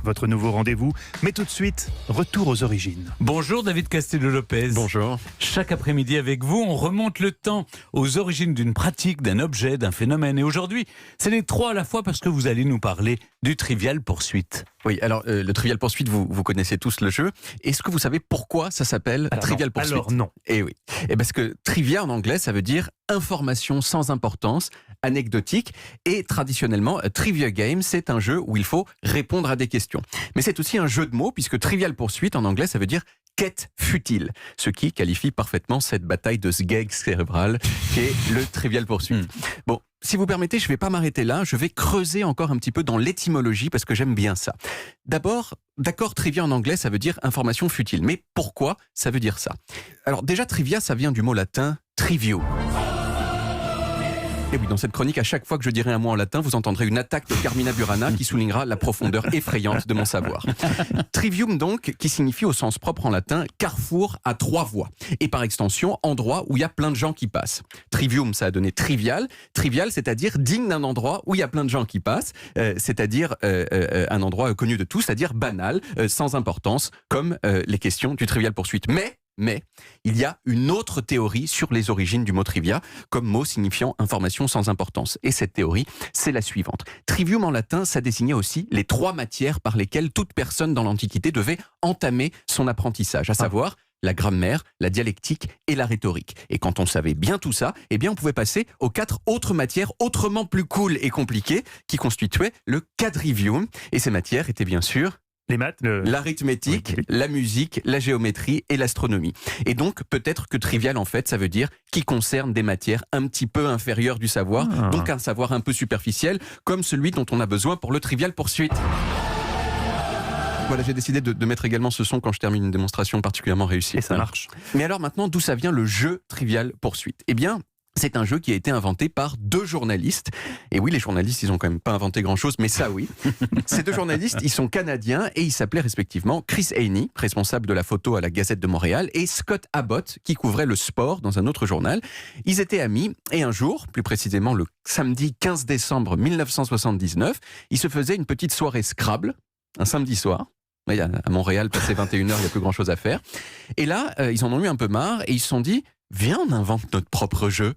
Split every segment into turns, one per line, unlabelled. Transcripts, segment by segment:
votre nouveau rendez-vous. Mais tout de suite, retour aux origines.
Bonjour David Castillo-Lopez.
Bonjour.
Chaque après-midi avec vous, on remonte le temps aux origines d'une pratique, d'un objet, d'un phénomène. Et aujourd'hui, c'est les trois à la fois parce que vous allez nous parler du Trivial Poursuite.
Oui, alors le Trivial Poursuite, vous connaissez tous le jeu. Est-ce que vous savez pourquoi ça s'appelle Trivial Poursuite?
Alors non.
Eh oui. Et parce que trivia en anglais, ça veut dire information sans importance, anecdotique. Et traditionnellement, Trivia Game, c'est un jeu où il faut répondre à des questions. Mais c'est aussi un jeu de mots, puisque Trivial Poursuite en anglais, ça veut dire quête futile, ce qui qualifie parfaitement cette bataille de sgeg cérébral qui est le Trivial Poursuite. Bon, si vous permettez, je ne vais pas m'arrêter là, je vais creuser encore un petit peu dans l'étymologie parce que j'aime bien ça. D'abord, d'accord, trivia en anglais, ça veut dire information futile, mais pourquoi ça veut dire ça? Alors déjà, trivia, ça vient du mot latin trivium. Et oui, dans cette chronique, à chaque fois que je dirai un mot en latin, vous entendrez une attaque de Carmina Burana qui soulignera la profondeur effrayante de mon savoir. Trivium donc, qui signifie au sens propre en latin carrefour à trois voies. Et par extension, endroit où il y a plein de gens qui passent. Trivium, ça a donné trivial. Trivial, c'est-à-dire digne d'un endroit où il y a plein de gens qui passent. C'est-à-dire un endroit connu de tous, c'est-à-dire banal, sans importance, comme les questions du Trivial Poursuite. Mais il y a une autre théorie sur les origines du mot trivia, comme mot signifiant information sans importance. Et cette théorie, c'est la suivante. Trivium en latin, ça désignait aussi les trois matières par lesquelles toute personne dans l'Antiquité devait entamer son apprentissage, à savoir la grammaire, la dialectique et la rhétorique. Et quand on savait bien tout ça, eh bien on pouvait passer aux 4 autres matières autrement plus cool et compliquées qui constituaient le quadrivium. Et ces matières étaient bien sûr
les maths,
l'arithmétique,
oui.
la musique, la géométrie et l'astronomie. Et donc, peut-être que trivial, en fait, ça veut dire qui concerne des matières un petit peu inférieures du savoir, donc un savoir un peu superficiel, comme celui dont on a besoin pour le Trivial Poursuite. Voilà, j'ai décidé de mettre également ce son quand je termine une démonstration particulièrement réussie.
Et ça marche.
Mais alors maintenant, d'où ça vient le jeu Trivial Poursuite? Eh bien, c'est un jeu qui a été inventé par 2 journalistes. Et oui, les journalistes, ils ont quand même pas inventé grand-chose, mais ça, oui. Ces 2 journalistes, ils sont canadiens et ils s'appelaient respectivement Chris Haney, responsable de la photo à la Gazette de Montréal, et Scott Abbott, qui couvrait le sport dans un autre journal. Ils étaient amis et un jour, plus précisément le samedi 15 décembre 1979, ils se faisaient une petite soirée Scrabble, un samedi soir. À Montréal, passé 21h, il n'y a plus grand-chose à faire. Et là, ils en ont eu un peu marre et ils se sont dit « Viens, on invente notre propre jeu ».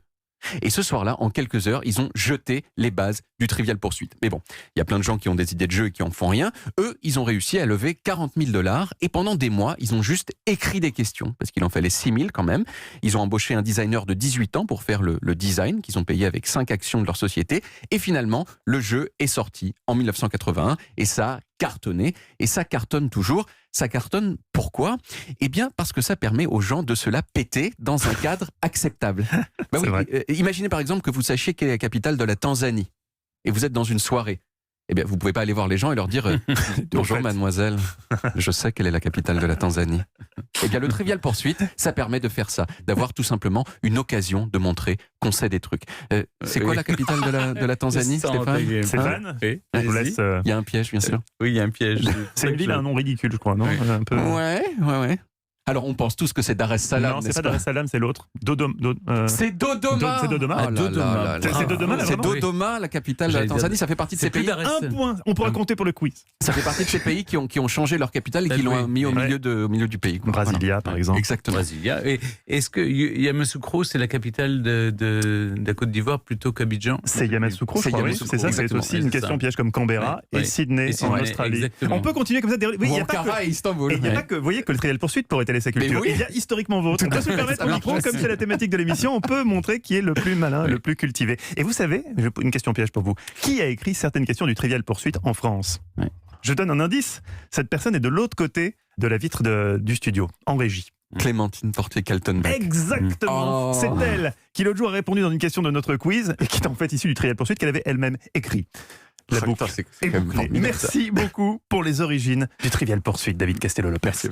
Et ce soir-là, en quelques heures, ils ont jeté les bases du Trivial Poursuite. Mais bon, il y a plein de gens qui ont des idées de jeu et qui en font rien. Eux, ils ont réussi à lever 40 000 $ et pendant des mois, ils ont juste écrit des questions, parce qu'il en fallait 6 000 quand même. Ils ont embauché un designer de 18 ans pour faire le design, qu'ils ont payé avec 5 actions de leur société. Et finalement, le jeu est sorti en 1981 et ça a cartonné. Et ça cartonne toujours. Ça cartonne pourquoi? Eh bien, parce que ça permet aux gens de se la péter dans un cadre acceptable. Bah oui, imaginez par exemple que vous sachiez quelle est la capitale de la Tanzanie et vous êtes dans une soirée. Eh bien, vous pouvez pas aller voir les gens et leur dire bonjour mademoiselle, je sais quelle est la capitale de la Tanzanie. Eh bien, le Trivial Poursuite, ça permet de faire ça, d'avoir tout simplement une occasion de montrer qu'on sait des trucs. C'est quoi la capitale de la Tanzanie, Stéphane?
Stéphane, je vous laisse.
Il y a un piège, bien sûr.
Oui, il y a un piège.
C'est une ville à un nom ridicule, je crois, non? Un peu...
Ouais. Alors, on pense tous que c'est Dar es Salaam.
Non, c'est pas Dar es Salaam, c'est l'autre.
C'est Dodoma.
C'est Dodoma.
Oh là là.
C'est Dodoma,
c'est Dodoma, la capitale de la Tanzanie. Ça fait partie de ces pays.
Un point. On pourra compter pour le quiz.
Ça fait partie de ces pays qui ont changé leur capitale et qui l'ont mis au milieu du pays.
Brasilia, par exemple.
Exactement.
Brasilia. Et est-ce que Yamoussoukro, c'est la capitale de la Côte d'Ivoire plutôt qu'Abidjan?
C'est Yamoussoukro, je crois. C'est ça, c'est aussi une question piège comme Canberra et Sydney en Australie. On peut continuer comme ça.
Oui, Ankara et Istanbul.
Il n'y a pas que, vous voyez que le Trivial Poursuite pourrait aller sa culture. Il y a historiquement vôtre. On peut se permettre au micro, comme c'est la thématique de l'émission, on peut montrer qui est le plus malin, le plus cultivé. Et vous savez, une question piège pour vous, qui a écrit certaines questions du Trivial Poursuite en France? Je donne un indice, cette personne est de l'autre côté de la vitre du studio, en régie.
Clémentine Portier-Kaltenbach.
Exactement, c'est elle qui l'autre jour a répondu dans une question de notre quiz et qui est en fait issue du Trivial Poursuite qu'elle avait elle-même écrit. La boucle est bouclée. Merci beaucoup pour les origines du Trivial Poursuite, David Castillo-Lopez.